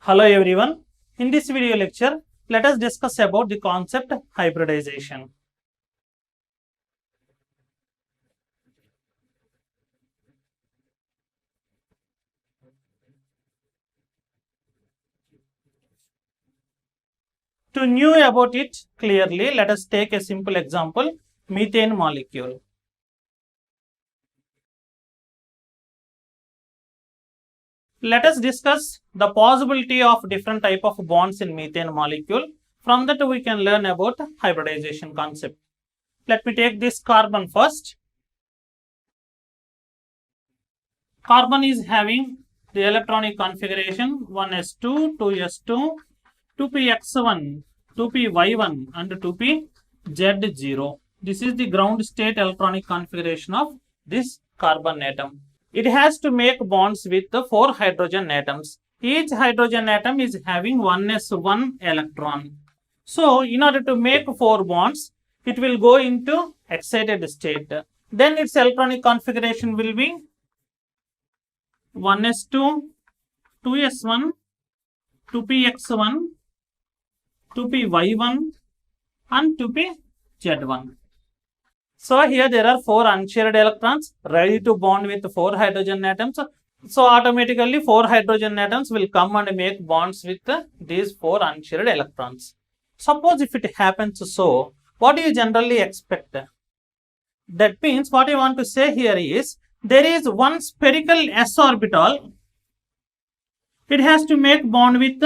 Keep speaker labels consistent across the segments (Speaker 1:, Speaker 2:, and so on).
Speaker 1: Hello everyone. In this video lecture, let us discuss about the concept hybridization. To know about it clearly, let us take a simple example, methane molecule. Let us discuss the possibility of different type of bonds in methane molecule. From that we can learn about hybridization concept. Let me take this carbon first. Carbon is having the electronic configuration 1s2, 2s2, 2px1, 2py1 and 2pz0. This is the ground state electronic configuration of this carbon atom. It has to make bonds with the 4 hydrogen atoms. Each hydrogen atom is having 1s1 electron. So, in order to make 4 bonds, it will go into excited state. Then its electronic configuration will be 1s2, 2s1, 2px1, 2py1 and 2pz1. So here there are 4 unshared electrons ready to bond with 4 hydrogen atoms. So automatically 4 hydrogen atoms will come and make bonds with these 4 unshared electrons. Suppose if it happens so, what do you generally expect? That means what I want to say here is, there is one spherical s orbital. It has to make bond with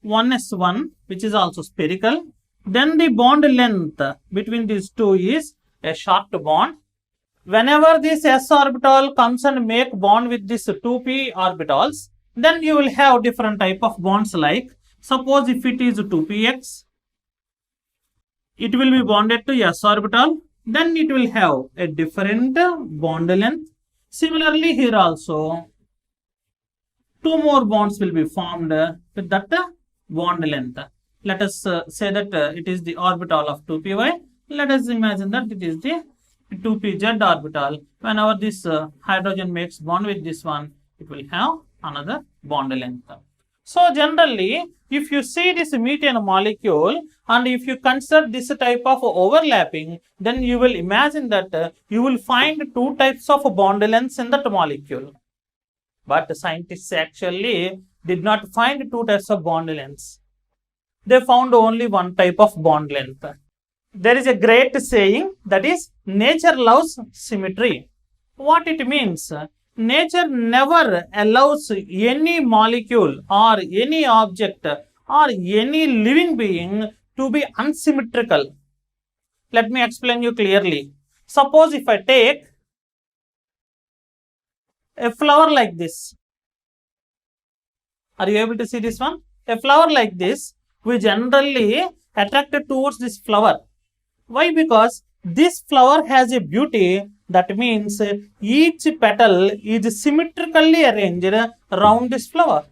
Speaker 1: 1s1, which is also spherical. Then the bond length between these two is a short bond. Whenever this s orbital comes and make bond with this 2p orbitals, then you will have different type of bonds. Like suppose if it is 2px, it will be bonded to s orbital, then it will have a different bond length. Similarly here also 2 more bonds will be formed with that bond length. Let us say that it is the orbital of 2py. Let us imagine that it is the 2pz orbital. Whenever this hydrogen makes bond with this one, it will have another bond length. So generally, if you see this methane molecule and if you consider this type of overlapping, then you will imagine that you will find 2 types of bond lengths in that molecule. But scientists actually did not find 2 types of bond lengths. They found only 1 type of bond length. There is a great saying, that is, nature loves symmetry. What it means? Nature never allows any molecule or any object or any living being to be unsymmetrical. Let me explain you clearly. Suppose if I take a flower like this. Are you able to see this one? A flower like this, we generally attracted towards this flower. Why? Because this flower has a beauty. That means each petal is symmetrically arranged around this flower.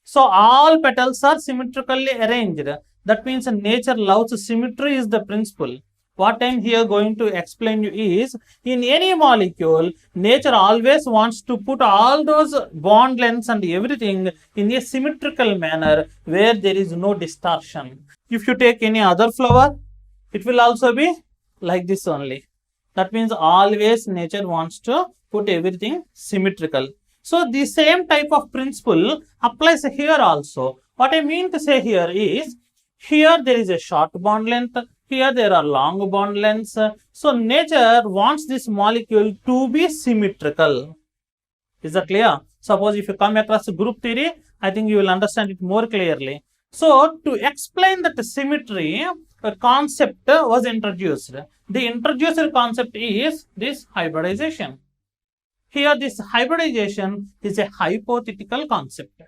Speaker 1: So all petals are symmetrically arranged. That means nature loves symmetry is the principle. What I am here going to explain you is, in any molecule, nature always wants to put all those bond lengths and everything in a symmetrical manner where there is no distortion. If you take any other flower, it will also be like this only. That means always nature wants to put everything symmetrical. So the same type of principle applies here also. What I mean to say here is, here there is a short bond length, here there are long bond lengths. So nature wants this molecule to be symmetrical. Is that clear? Suppose if you come across group theory, I think you will understand it more clearly. So to explain that symmetry, a concept was introduced. The introduced concept is this hybridization. Here this hybridization is a hypothetical concept.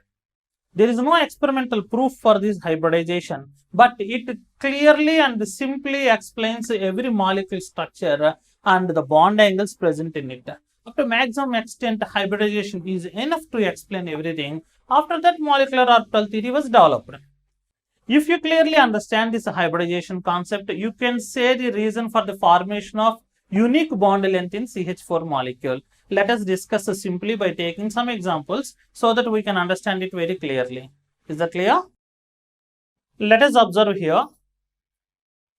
Speaker 1: There is no experimental proof for this hybridization, but it clearly and simply explains every molecule structure and the bond angles present in it. Up to maximum extent, hybridization is enough to explain everything. After that, molecular orbital theory was developed. If you clearly understand this hybridization concept, you can say the reason for the formation of unique bond length in CH4 molecule. Let us discuss simply by taking some examples so that we can understand it very clearly. Is that clear? Let us observe here.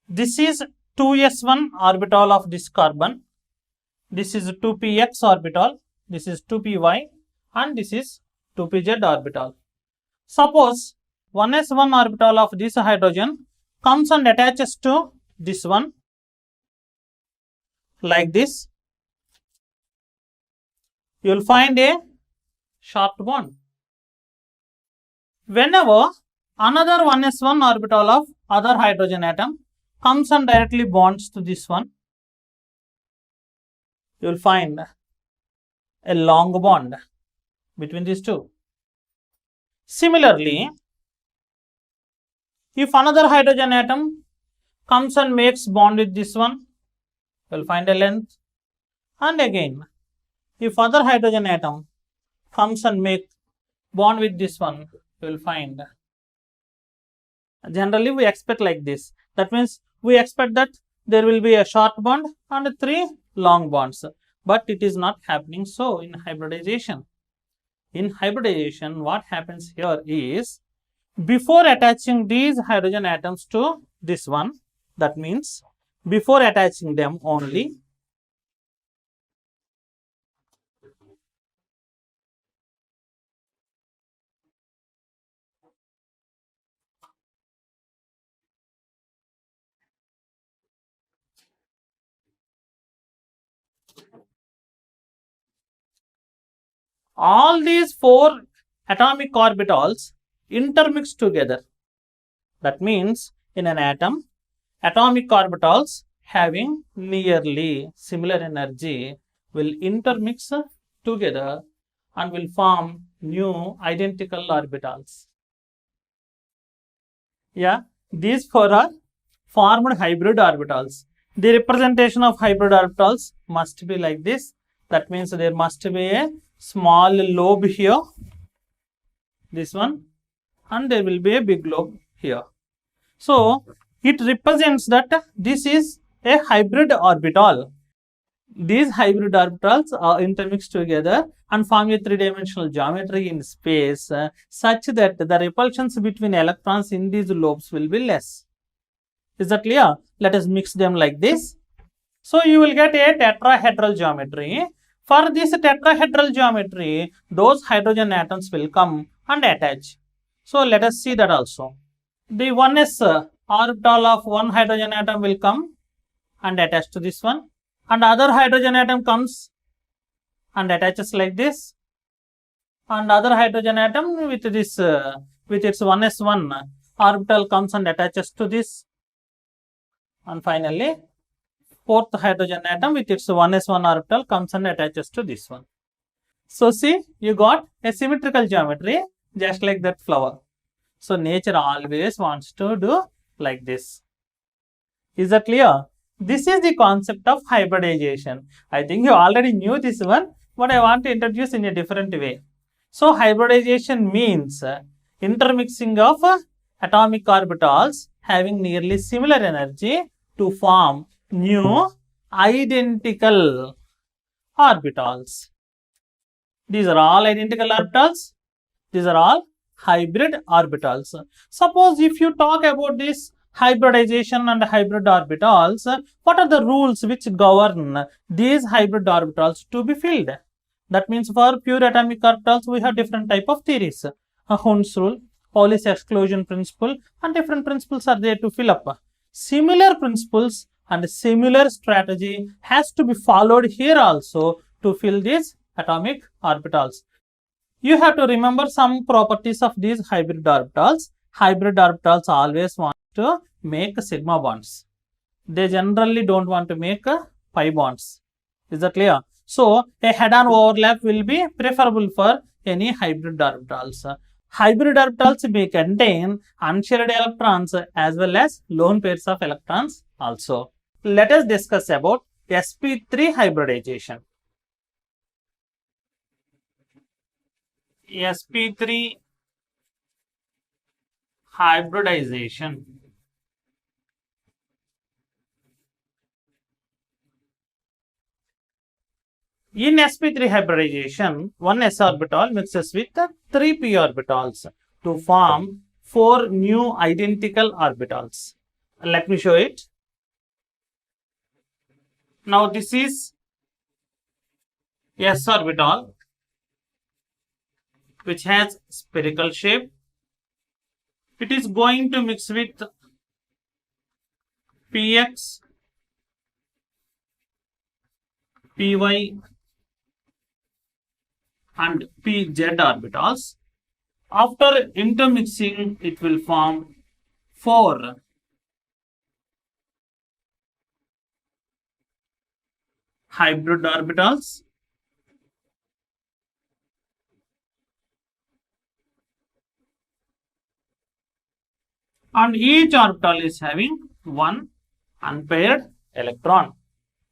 Speaker 1: This is 2s1 orbital of this carbon. This is 2px orbital. This is 2py and this is 2pz orbital. Suppose 1s1 orbital of this hydrogen comes and attaches to this one like this. You will find a short bond. Whenever another 1s1 orbital of other hydrogen atom comes and directly bonds to this one, you will find a long bond between these two. Similarly, if another hydrogen atom comes and makes bond with this one, you will find a length. And again, if other hydrogen atom comes and make bond with this one, you will find. Generally, we expect like this. That means we expect that there will be a short bond and 3 long bonds. But it is not happening so in hybridization. In hybridization, what happens here is, before attaching these hydrogen atoms to this one, that means before attaching them only, all these 4 atomic orbitals intermix together. That means in an atom, atomic orbitals having nearly similar energy will intermix together and will form new identical orbitals. Yeah, these 4 are formed hybrid orbitals. The representation of hybrid orbitals must be like this. That means there must be a small lobe here, this one, and there will be a big lobe here. So it represents that this is a hybrid orbital. These hybrid orbitals are intermixed together and form a 3-dimensional geometry in space such that the repulsions between electrons in these lobes will be less. Is that clear? Let us mix them like this. So you will get a tetrahedral geometry. For this tetrahedral geometry, those hydrogen atoms will come and attach. So let us see that also. The 1s orbital of one hydrogen atom will come and attach to this one, and other hydrogen atom comes and attaches like this, and other hydrogen atom with this with its 1s1 orbital comes and attaches to this, and finally 4th hydrogen atom with its 1s1 orbital comes and attaches to this one. So see, you got a symmetrical geometry just like that flower. So nature always wants to do like this. Is that clear? This is the concept of hybridization. I think you already knew this one, but I want to introduce in a different way. So hybridization means intermixing of atomic orbitals having nearly similar energy to form new identical orbitals. These are all identical orbitals. These are all hybrid orbitals. Suppose if you talk about this hybridization and hybrid orbitals, what are the rules which govern these hybrid orbitals to be filled? That means for pure atomic orbitals, we have different type of theories. Hund's rule, Pauli's exclusion principle, and different principles are there to fill up. Similar principles and similar strategy has to be followed here also to fill these atomic orbitals. You have to remember some properties of these hybrid orbitals. Hybrid orbitals always want to make sigma bonds. They generally don't want to make pi bonds. Is that clear? So a head-on overlap will be preferable for any hybrid orbitals. Hybrid orbitals may contain unshared electrons as well as lone pairs of electrons also. Let us discuss about sp3 hybridization. sp3 hybridization. In sp3 hybridization, one s orbital mixes with 3p orbitals. to form 4 new identical orbitals. Let me show it. Now this is s orbital which has spherical shape. It is going to mix with px, py and pz orbitals. After intermixing, it will form 4 hybrid orbitals. And each orbital is having one unpaired electron.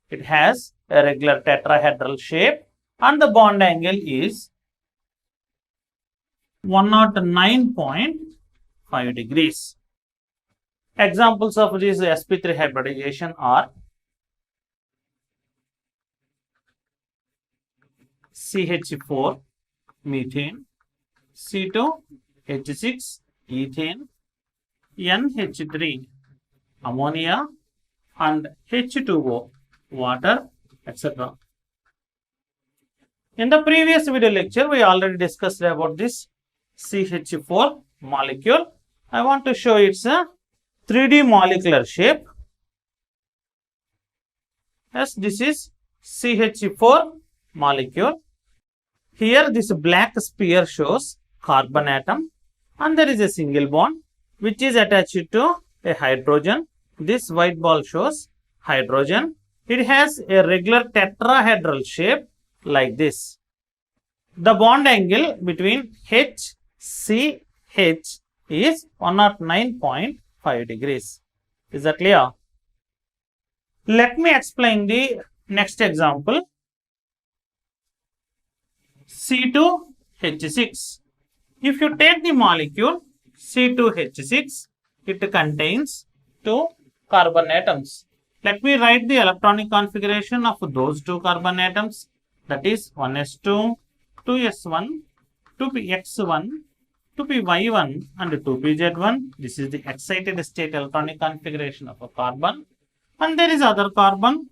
Speaker 1: It has a regular tetrahedral shape and the bond angle is 109.5 degrees. Examples of this sp3 hybridization are CH4 methane, C2H6 ethane, NH3 ammonia and H2O water, etc. In the previous video lecture, we already discussed about this CH4 molecule. I want to show its 3D molecular shape. Yes, this is CH4 molecule. Here this black sphere shows carbon atom and there is a single bond which is attached to a hydrogen. This white ball shows hydrogen. It has a regular tetrahedral shape like this. The bond angle between HCH is 109.5 degrees. Is that clear? Let me explain the next example. C2H6. If you take the molecule C2H6, it contains 2 carbon atoms. Let me write the electronic configuration of those 2 carbon atoms. That is 1s2, 2s1, 2px1, 2py1 and 2pz1. This is the excited state electronic configuration of a carbon. And there is other carbon.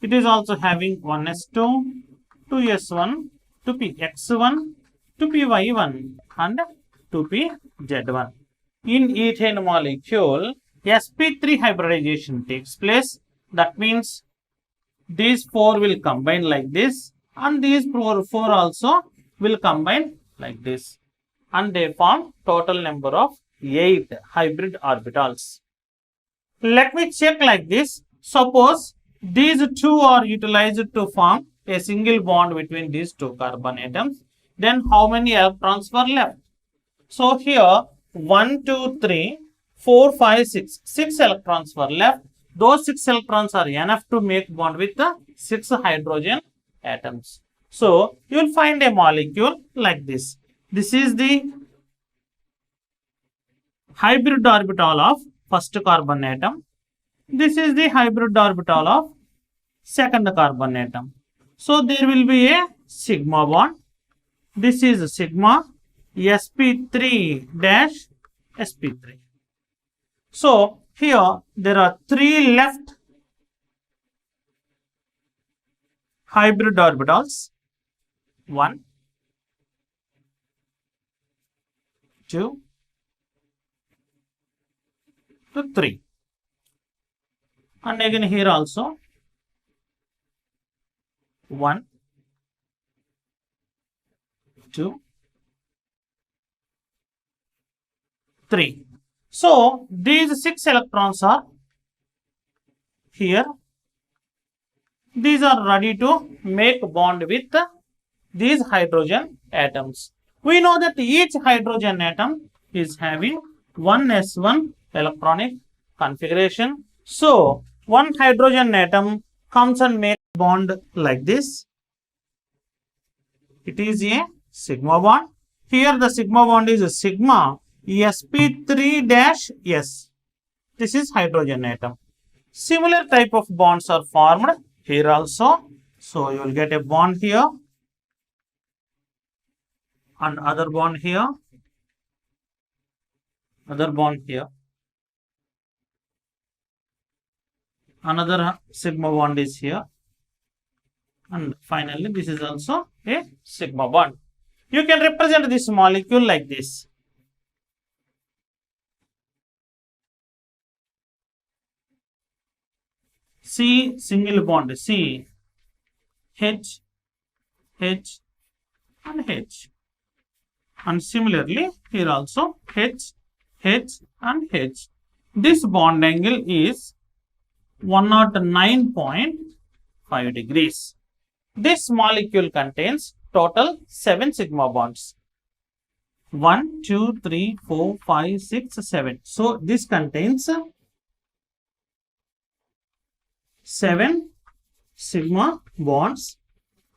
Speaker 1: It is also having 1s2, 2s1, 2px1, 2py1 and 2pz1. In ethane molecule, sp3 hybridization takes place. That means these 4 will combine like this and these 4 also will combine like this. And they form total number of 8 hybrid orbitals. Let me check like this. Suppose these 2 are utilized to form a single bond between these 2 carbon atoms. Then how many electrons were left? So here 1, 2, 3, 4, 5, 6. 6 electrons were left. Those 6 electrons are enough to make bond with the 6 hydrogen atoms. So you will find a molecule like this. This is the hybrid orbital of first carbon atom. This is the hybrid orbital of second carbon atom. So there will be a sigma bond. This is sigma sp3 dash sp3. So here there are 3 left hybrid orbitals. 1, 2 to 3. And again here also 1, 2, 3. So these 6 electrons are here. These are ready to make bond with these hydrogen atoms. We know that each hydrogen atom is having 1s1 electronic configuration. So one hydrogen atom comes and makes bond like this. It is a sigma bond. Here the sigma bond is a sigma sp3-s. This is hydrogen atom. Similar type of bonds are formed here also. So you will get a bond here and other bond here Other bond here. Another sigma bond is here. And finally, this is also a sigma bond. You can represent this molecule like this. C single bond C, H, H and H. And similarly, here also H, H and H. This bond angle is 109.5 degrees. This molecule contains total 7 sigma bonds. 1, 2, 3, 4, 5, 6, 7. So this contains 7 sigma bonds.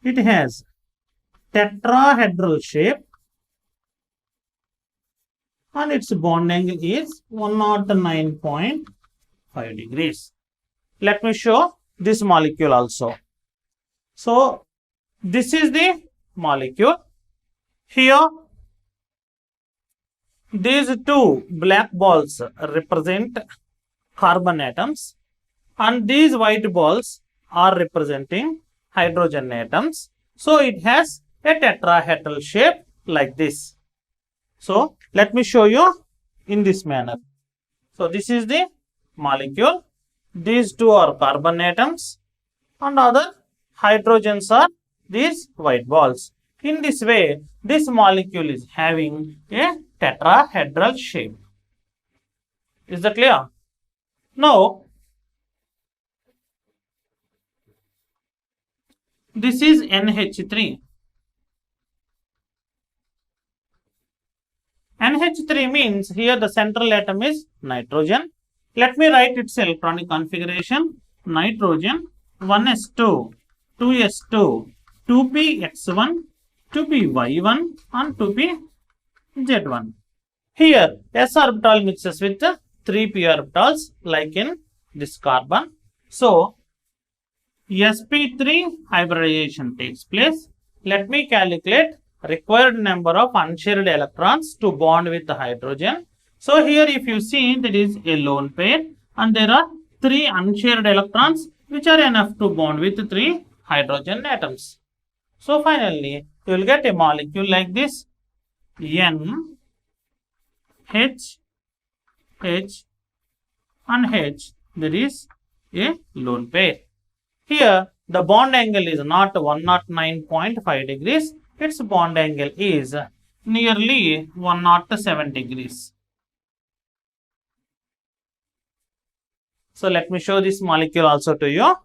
Speaker 1: It has tetrahedral shape and its bond angle is 109.5 degrees. Let me show this molecule also. So this is the molecule. Here these two black balls represent carbon atoms and these white balls are representing hydrogen atoms. So it has a tetrahedral shape like this. So let me show you in this manner. So this is the molecule. These two are carbon atoms and other hydrogens are these white balls. In this way, this molecule is having a tetrahedral shape. Is that clear? Now, this is NH3. NH3 means here the central atom is nitrogen. Let me write its electronic configuration. Nitrogen 1s2, 2s2, 2px1, 2py1 and 2pz1. Here s orbital mixes with 3p orbitals like in this carbon. So sp3 hybridization takes place. Let me calculate required number of unshared electrons to bond with the hydrogen. So here if you see, that is a lone pair and there are 3 unshared electrons which are enough to bond with 3 hydrogen atoms. So finally you will get a molecule like this, N, H, H and H. There is a lone pair. Here the bond angle is not 109.5 degrees, its bond angle is nearly 107 degrees. So let me show this molecule also to you.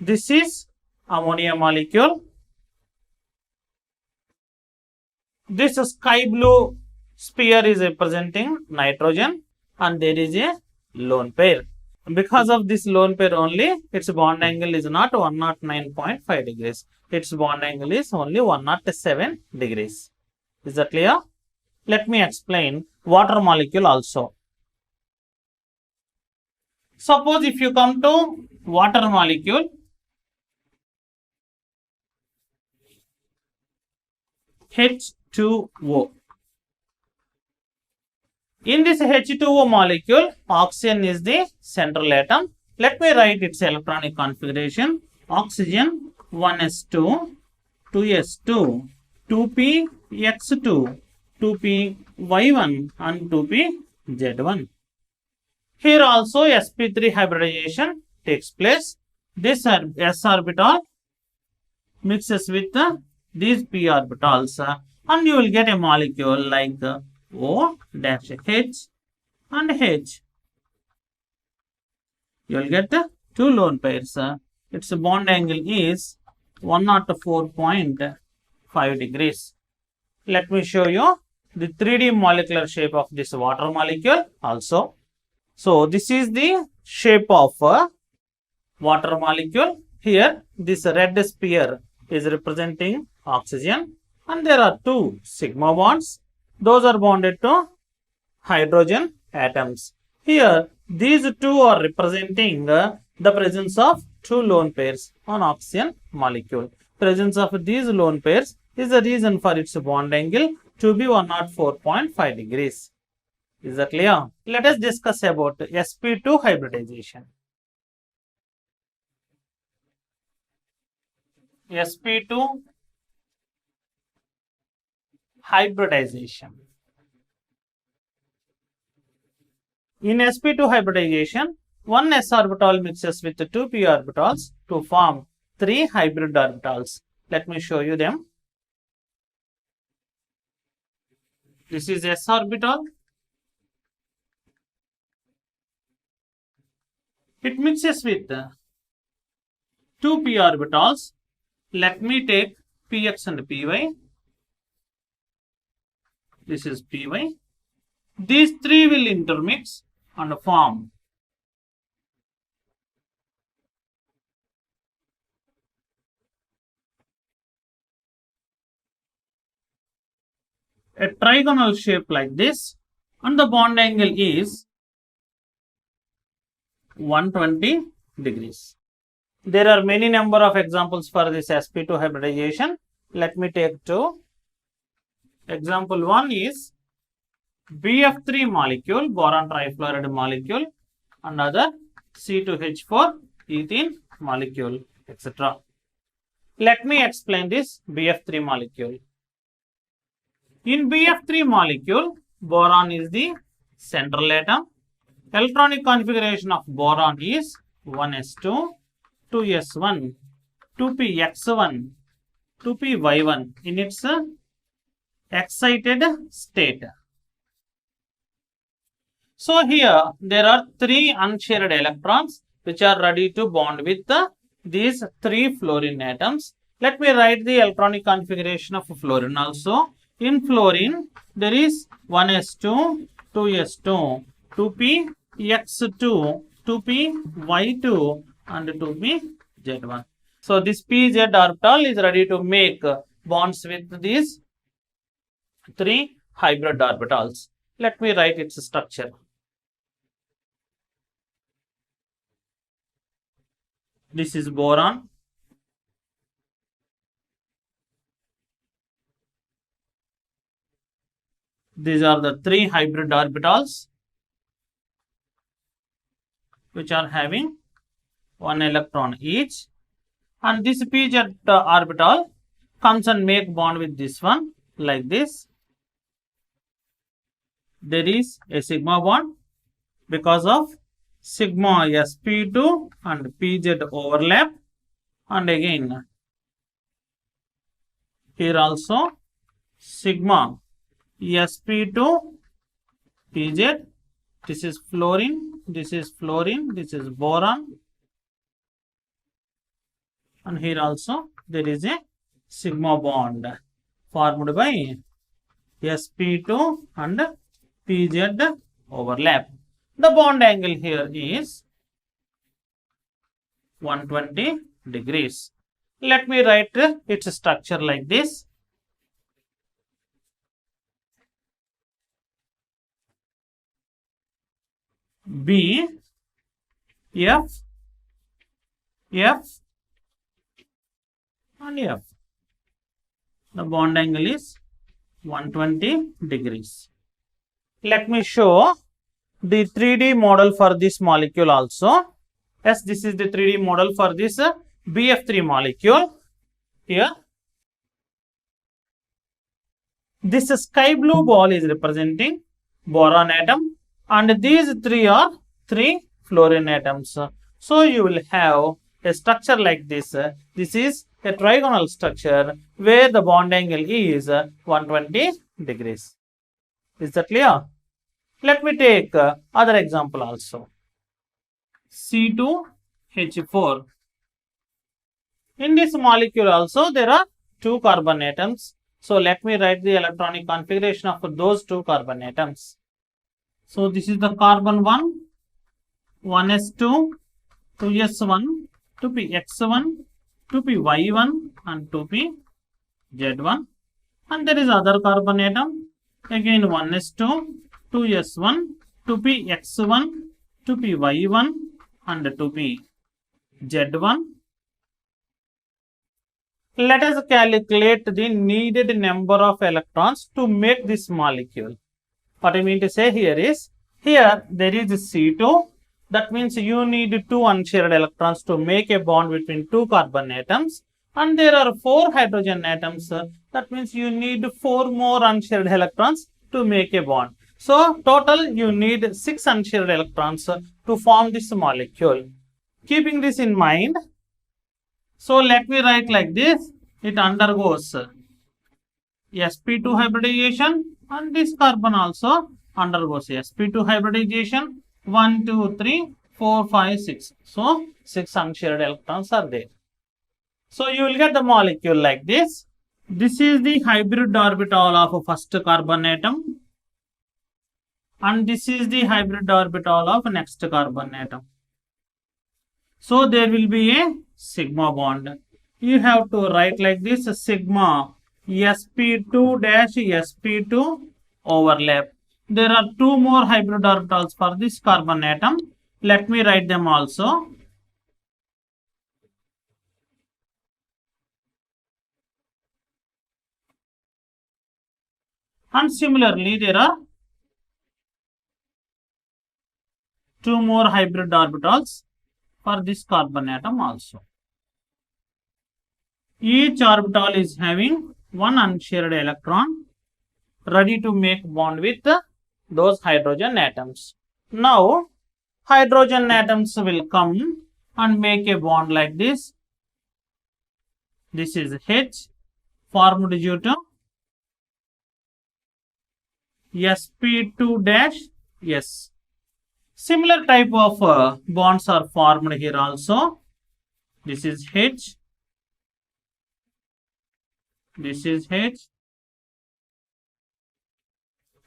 Speaker 1: This is ammonia molecule. This sky blue sphere is representing nitrogen and there is a lone pair. Because of this lone pair only, its bond angle is not 109.5 degrees. Its bond angle is only 107 degrees. Is that clear? Let me explain water molecule also. Suppose if you come to water molecule, H2O. In this H2O molecule, oxygen is the central atom. Let me write its electronic configuration. Oxygen 1s2, 2s2, 2px2, 2py1 and 2pz1. Here also sp3 hybridization takes place. This s orbital mixes with these p orbitals and you will get a molecule like O dash H and H. You will get 2 lone pairs. Its bond angle is 104.5 degrees. Let me show you the 3D molecular shape of this water molecule also. So this is the shape of water molecule. Here this red sphere is representing oxygen and there are 2 sigma bonds. Those are bonded to hydrogen atoms. Here these 2 are representing the presence of 2 lone pairs on oxygen molecule. Presence of these lone pairs is the reason for its bond angle to be 104.5 degrees. Is that clear? Let us discuss about sp2 hybridization. sp2 hybridization. In sp2 hybridization, one s orbital mixes with two p orbitals to form three hybrid orbitals. Let me show you them. This is s orbital. It mixes with two p orbitals. Let me take px and py. This is py. These three will intermix and form a trigonal shape like this, and the bond angle is 120 degrees. There are many number of examples for this sp2 hybridization. Let me take two. Example 1 is BF3 molecule, boron trifluoride molecule, another C2H4 ethene molecule, etc. Let me explain this BF3 molecule. In BF3 molecule, boron is the central atom. Electronic configuration of boron is 1s2, 2s1, 2px1, 2py1 in its excited state. So here there are three unshared electrons which are ready to bond with these three fluorine atoms. Let me write the electronic configuration of fluorine also. In fluorine there is 1s2, 2s2, 2px2, 2py2 and 2pz1. So this pz orbital is ready to make bonds with these three hybrid orbitals. Let me write its structure. This is boron. These are the three hybrid orbitals which are having one electron each, and this pz orbital comes and make bond with this one like this. There is a sigma bond because of sigma sp2 and pz overlap, and again here also sigma sp2 pz. This is fluorine, this is fluorine, this is boron, and here also there is a sigma bond formed by sp2 and pz overlap. The bond angle here is 120 degrees. Let me write its structure like this. B, F, F and F. The bond angle is 120 degrees. Let me show the 3D model for this molecule also. Yes, this is the 3D model for this BF3 molecule. Here, this sky blue ball is representing boron atom, and these three are three fluorine atoms. So you will have a structure like this. This is a trigonal structure where the bond angle is 120 degrees. Is that clear? Let me take other example also. C2H4. In this molecule also there are two carbon atoms. So let me write the electronic configuration of those two carbon atoms. So this is the carbon 1, 1s2, 2s1, 2px1, 2py1 and 2pz1. And there is other carbon atom, again 1s2, 2s1, 2px1, 2py1 and 2pz1. Let us calculate the needed number of electrons to make this molecule. What I mean to say here is, here there is C2, that means you need 2 unshared electrons to make a bond between 2 carbon atoms, and there are 4 hydrogen atoms, that means you need 4 more unshared electrons to make a bond. So total you need 6 unshared electrons to form this molecule. Keeping this in mind, so let me write like this, it undergoes sp2 hybridization, and this carbon also undergoes sp2 hybridization. 1, 2, 3, 4, 5, 6. So 6 unshared electrons are there. So you will get the molecule like this. This is the hybrid orbital of first carbon atom, and this is the hybrid orbital of next carbon atom. So there will be a sigma bond. You have to write like this, sigma sp2 dash sp2 overlap. There are 2 more hybrid orbitals for this carbon atom. Let me write them also. And similarly, there are 2 more hybrid orbitals for this carbon atom also. Each orbital is having 1 unshared electron ready to make bond with those hydrogen atoms. Now, hydrogen atoms will come and make a bond like this. This is H formed due to sp2 dash S. Similar type of bonds are formed here also. This is H. This is H.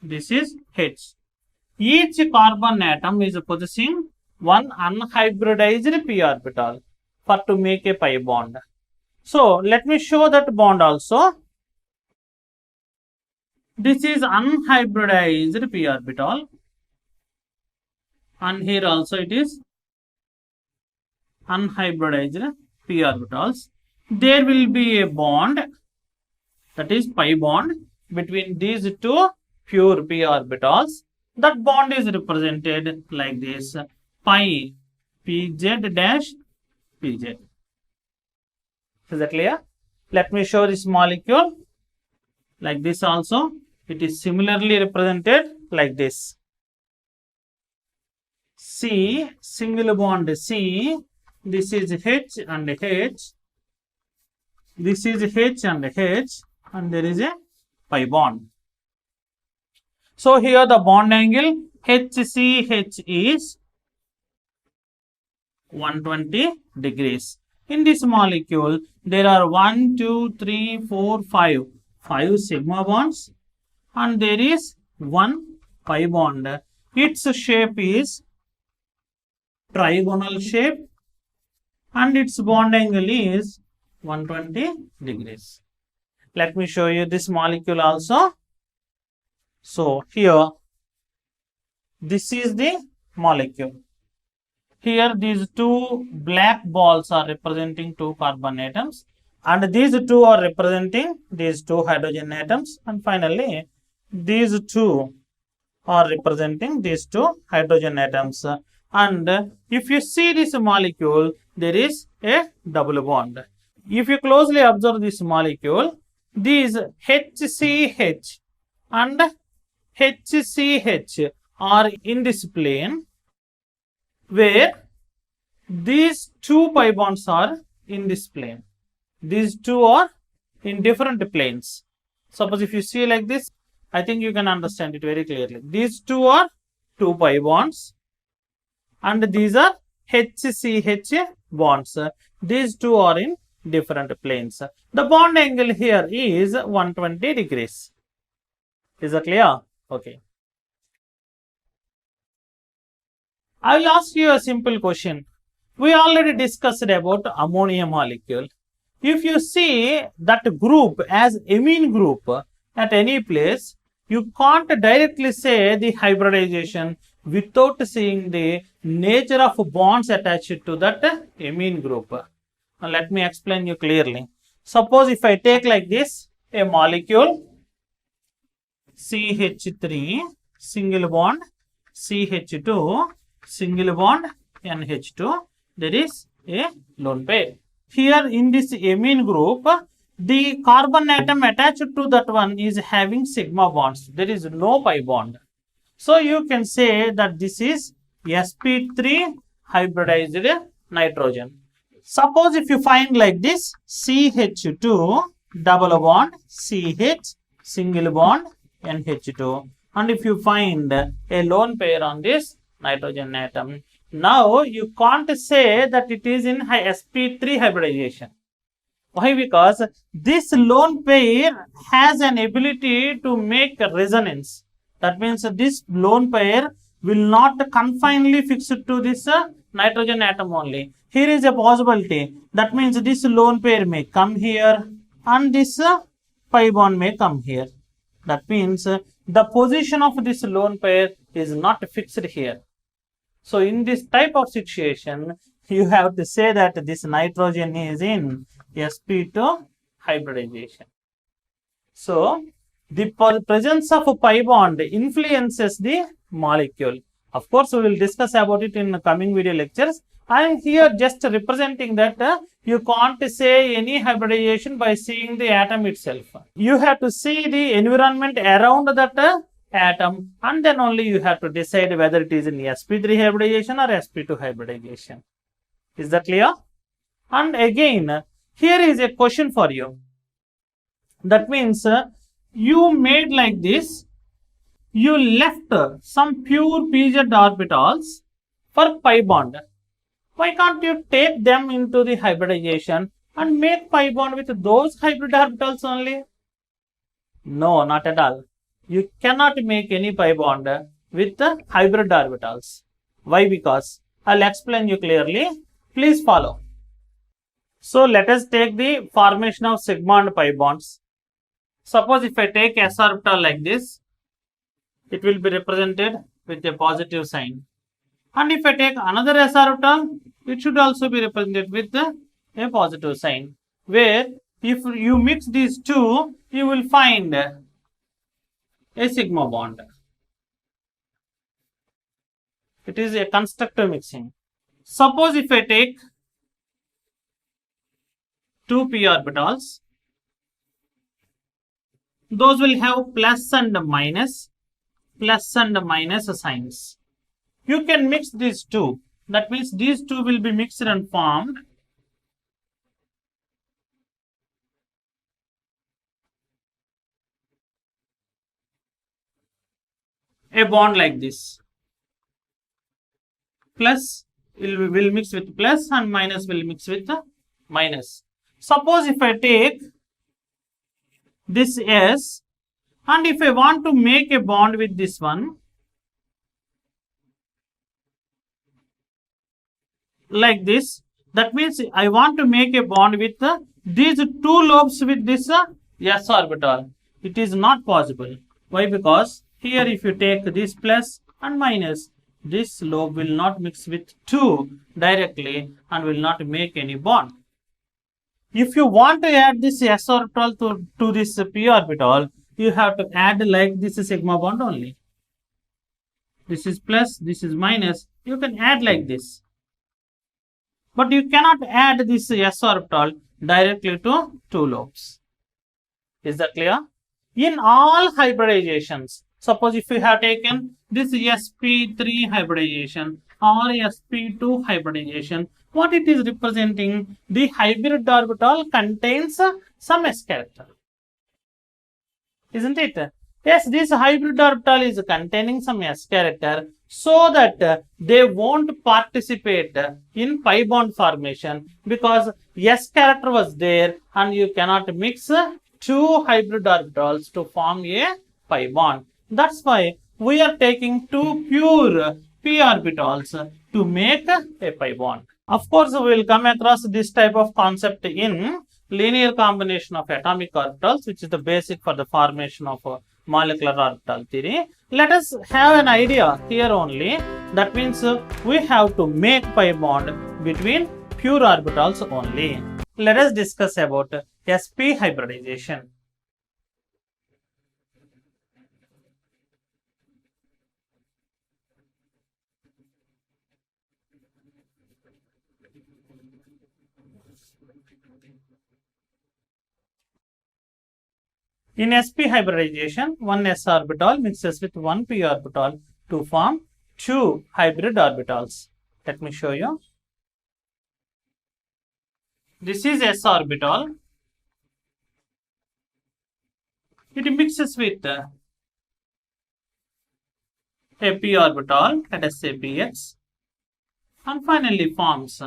Speaker 1: This is H. Each carbon atom is possessing 1 unhybridized p orbital for to make a pi bond. So let me show that bond also. This is unhybridized p orbital, and here also it is unhybridized p orbitals. There will be a bond, that is pi bond, between these 2 pure p orbitals. That bond is represented like this, pi pz dash pz. Is that clear? Let me show this molecule like this also. It is similarly represented like this. C, single bond C, this is H and H, this is H and H, and there is a pi bond. So here the bond angle HCH is 120 degrees. In this molecule, there are 1, 2, 3, 4, 5 sigma bonds, and there is 1 pi bond. Its shape is trigonal shape, and its bond angle is 120 degrees. Let me show you this molecule also. So here, this is the molecule. Here these 2 black balls are representing 2 carbon atoms, and these 2 are representing these 2 hydrogen atoms, and finally these 2 are representing these 2 hydrogen atoms. And if you see this molecule, there is a double bond. If you closely observe this molecule, these HCH and HCH are in this plane, where these 2 pi bonds are in this plane. These 2 are in different planes. Suppose if you see like this, I think you can understand it very clearly. These 2 are 2 pi bonds, and these are HCH bonds. These 2 are in different planes. The bond angle here is 120 degrees. Is that clear? Okay. I will ask you a simple question. We already discussed about ammonia molecule. If you see that group as amine group at any place, you can't directly say the hybridization without seeing the nature of bonds attached to that amine group. Now let me explain you clearly. Suppose if I take like this a molecule CH3 single bond CH2 single bond NH2, there is a lone pair. Here in this amine group, the carbon atom attached to that one is having sigma bonds. There is no pi bond. So you can say that this is sp3 hybridized nitrogen. Suppose if you find like this CH2 double bond CH single bond NH2, and if you find a lone pair on this nitrogen atom, now you can't say that it is in sp3 hybridization. Why? Because this lone pair has an ability to make resonance. That means this lone pair will not confinely fix to this nitrogen atom only. Here is a possibility. That means this lone pair may come here and this pi bond may come here. That means the position of this lone pair is not fixed here. So in this type of situation, you have to say that this nitrogen is in sp2 hybridization. So the presence of a pi bond influences the molecule. Of course, we will discuss about it in coming video lectures. I am here just representing that you can't say any hybridization by seeing the atom itself. You have to see the environment around that atom, and then only you have to decide whether it is in sp3 hybridization or sp2 hybridization. Is that clear? And again, here is a question for you. That means you made like this, you left some pure pz orbitals for pi bond. Why can't you take them into the hybridization and make pi bond with those hybrid orbitals only? No, not at all. You cannot make any pi bond with the hybrid orbitals. Why? Because I'll explain you clearly. Please follow. So let us take the formation of sigma and pi bonds. Suppose if I take s orbital like this, it will be represented with a positive sign. And if I take another s orbital, it should also be represented with a positive sign. Where if you mix these two, you will find a sigma bond. It is a constructive mixing. Suppose if I take two p orbitals, those will have plus and minus signs. You can mix these two. That means these two will be mixed and formed a bond like this. Plus will mix with plus and minus will mix with minus. Suppose if I take this S, and if I want to make a bond with this one, like this, that means I want to make a bond with these two lobes with this s orbital. It is not possible. Why? Because here if you take this plus and minus, this lobe will not mix with 2 directly and will not make any bond. If you want to add this s orbital to this p orbital, you have to add like this sigma bond only. This is plus, this is minus. You can add like this. But you cannot add this s orbital directly to two lobes. Is that clear? In all hybridizations, suppose if you have taken this sp3 hybridization or sp2 hybridization, what it is representing? The hybrid orbital contains some s character. Isn't it? Yes, this hybrid orbital is containing some s character, so that they won't participate in pi bond formation, because s character was there and you cannot mix two hybrid orbitals to form a pi bond. That's why we are taking two pure p orbitals to make a pi bond. Of course, we will come across this type of concept in linear combination of atomic orbitals, which is the basic for the formation of molecular orbital theory. Let us have an idea here only. That means we have to make pi bond between pure orbitals only. Let us discuss about sp hybridization. In sp hybridization, one s orbital mixes with one p orbital to form two hybrid orbitals. Let me show you. This is s orbital. It mixes with a p orbital, let us say px, and finally forms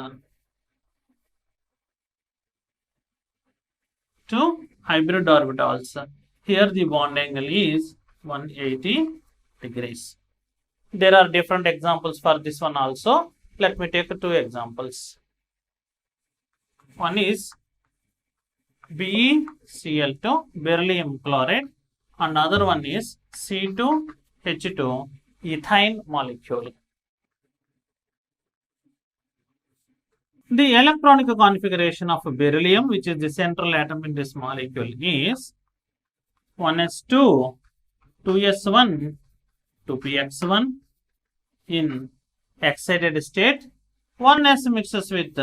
Speaker 1: two hybrid orbitals. Here the bond angle is 180 degrees. There are different examples for this one also. Let me take two examples. One is BeCl2, beryllium chloride, and another one is C2H2, ethyne molecule. The electronic configuration of beryllium, which is the central atom in this molecule, is 1s2, 2s1, 2px1 in excited state. 1s mixes with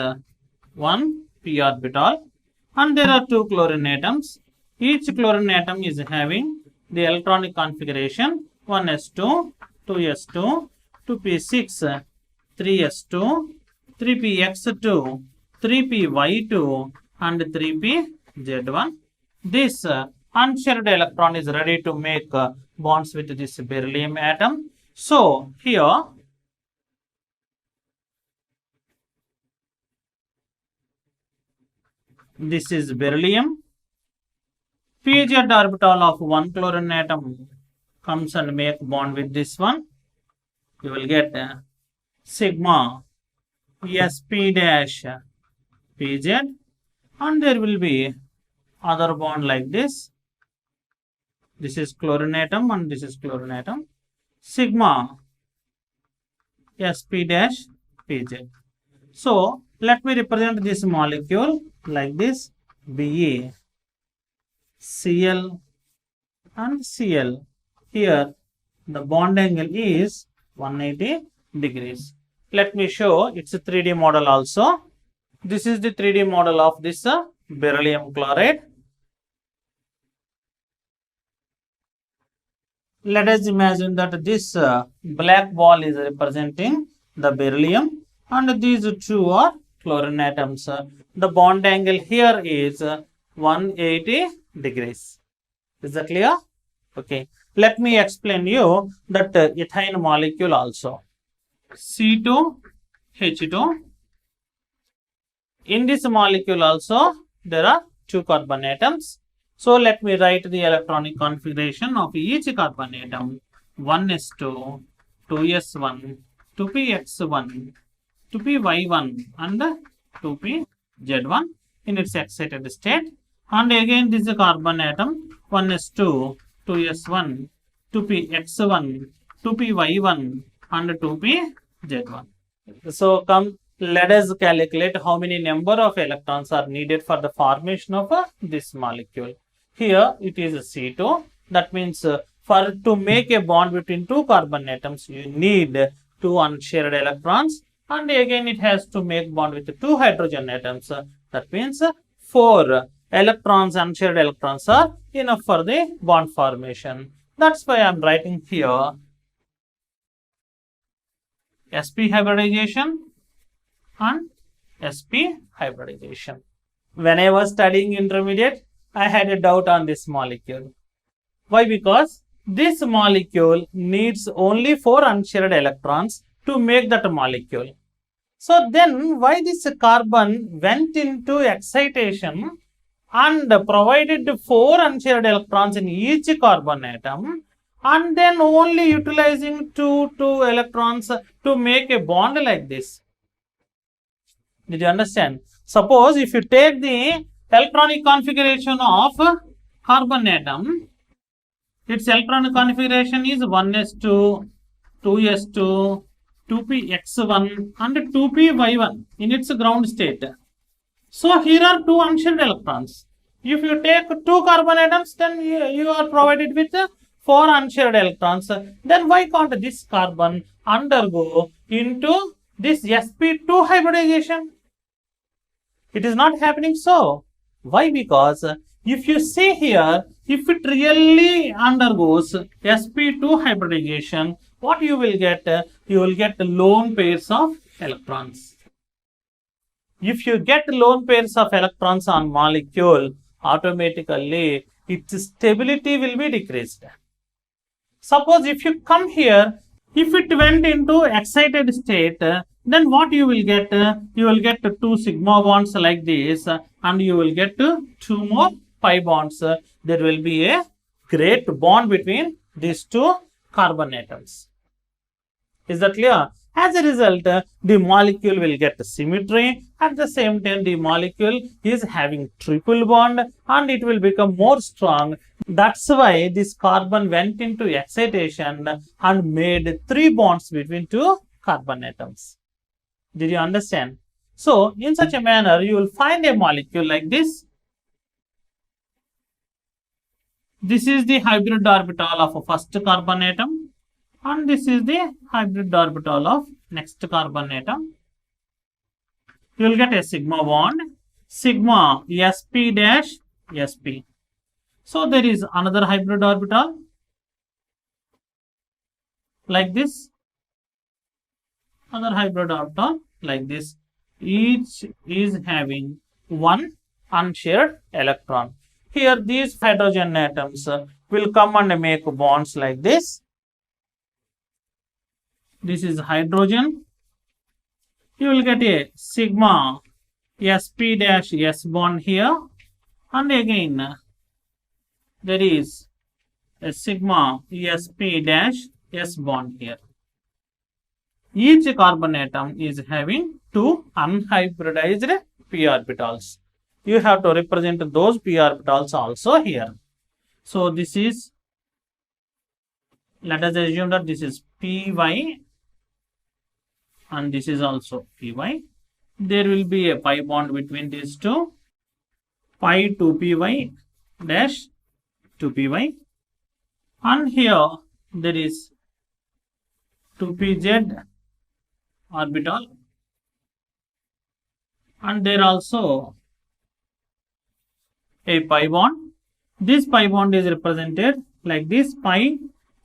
Speaker 1: 1 p orbital, and there are two chlorine atoms. Each chlorine atom is having the electronic configuration 1s2, 2s2, 2p6, 3s2, 3px2, 3py2, and 3pz1. This unshared electron is ready to make bonds with this beryllium atom. So here this is beryllium. Pz orbital of one chlorine atom comes and make bond with this one. You will get sigma sp dash pz, and there will be other bond like this. This is chlorine atom and this is chlorine atom. Sigma sp dash pz. So let me represent this molecule like this: Be, Cl, and Cl. Here the bond angle is 180 degrees. Let me show its 3D model also. This is the 3D model of this beryllium chloride. Let us imagine that this black ball is representing the beryllium and these two are chlorine atoms. The bond angle here is 180 degrees. Is that clear? Okay. Let me explain you that ethyne molecule also. C2H2. In this molecule also there are two carbon atoms. So let me write the electronic configuration of each carbon atom. 1s2, 2s1, 2px1, 2py1 and 2pz1 in its excited state. And again this is a carbon atom 1s2, 2s1, 2px1, 2py1 and 2pz1. So come, let us calculate how many number of electrons are needed for the formation of this molecule. Here it is C2. That means for to make a bond between two carbon atoms, you need two unshared electrons, and again it has to make bond with two hydrogen atoms. That means 4 electrons, unshared electrons are enough for the bond formation. That's why I am writing here sp hybridization and sp hybridization. When I was studying intermediate, I had a doubt on this molecule. Why? Because this molecule needs only 4 unshared electrons to make that molecule. So then why this carbon went into excitation and provided 4 unshared electrons in each carbon atom, and then only utilizing two electrons to make a bond like this? Did you understand? Suppose if you take the electronic configuration of carbon atom, its electronic configuration is 1s2, 2s2, 2px1 and 2py1 in its ground state. So here are 2 unshared electrons. If you take 2 carbon atoms, then you are provided with 4 unshared electrons. Then why can't this carbon undergo into this sp2 hybridization? It is not happening so. Why? Because if you see here, if it really undergoes sp2 hybridization, what you will get? You will get lone pairs of electrons. If you get lone pairs of electrons on molecule, automatically its stability will be decreased. Suppose if you come here, if it went into excited state, then what you will get? You will get 2 sigma bonds like this, and you will get 2 more pi bonds. There will be a great bond between these 2 carbon atoms. Is that clear? As a result, the molecule will get symmetry. At the same time, the molecule is having triple bond and it will become more strong. That's why this carbon went into excitation and made 3 bonds between 2 carbon atoms. Did you understand? So, in such a manner, you will find a molecule like this. This is the hybrid orbital of a first carbon atom. And this is the hybrid orbital of next carbon atom. You will get a sigma bond, sigma sp dash sp. So there is another hybrid orbital like this, another hybrid orbital like this. Each is having 1 unshared electron. Here these hydrogen atoms will come and make bonds like this. This is hydrogen. You will get a sigma sp dash s bond here, and again there is a sigma sp dash s bond here. Each carbon atom is having 2 unhybridized p orbitals. You have to represent those p orbitals also here. So this is, let us assume that this is py and this is also py. There will be a pi bond between these 2, pi 2py dash 2py, and here there is 2pz orbital, and there also a pi bond. This pi bond is represented like this, pi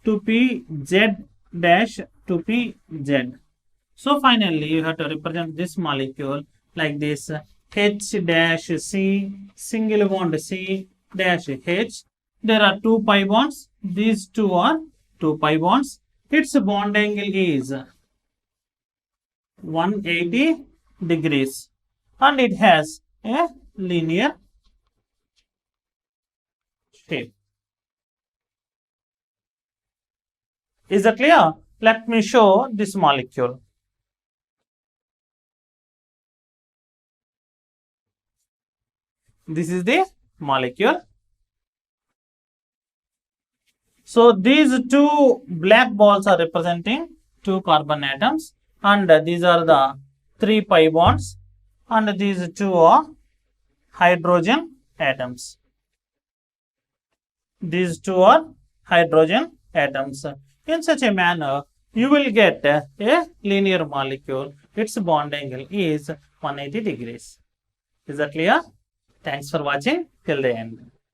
Speaker 1: 2pz dash 2pz. So finally, you have to represent this molecule like this, H dash C, single bond C dash H. There are 2 pi bonds. These 2 are 2 pi bonds. Its bond angle is 180 degrees and it has a linear shape. Is that clear? Let me show this molecule. This is the molecule. So these 2 black balls are representing 2 carbon atoms, and these are the 3 pi bonds, and these 2 are hydrogen atoms. These 2 are hydrogen atoms. In such a manner, you will get a linear molecule. Its bond angle is 180 degrees. Is that clear? Thanks for watching till the end.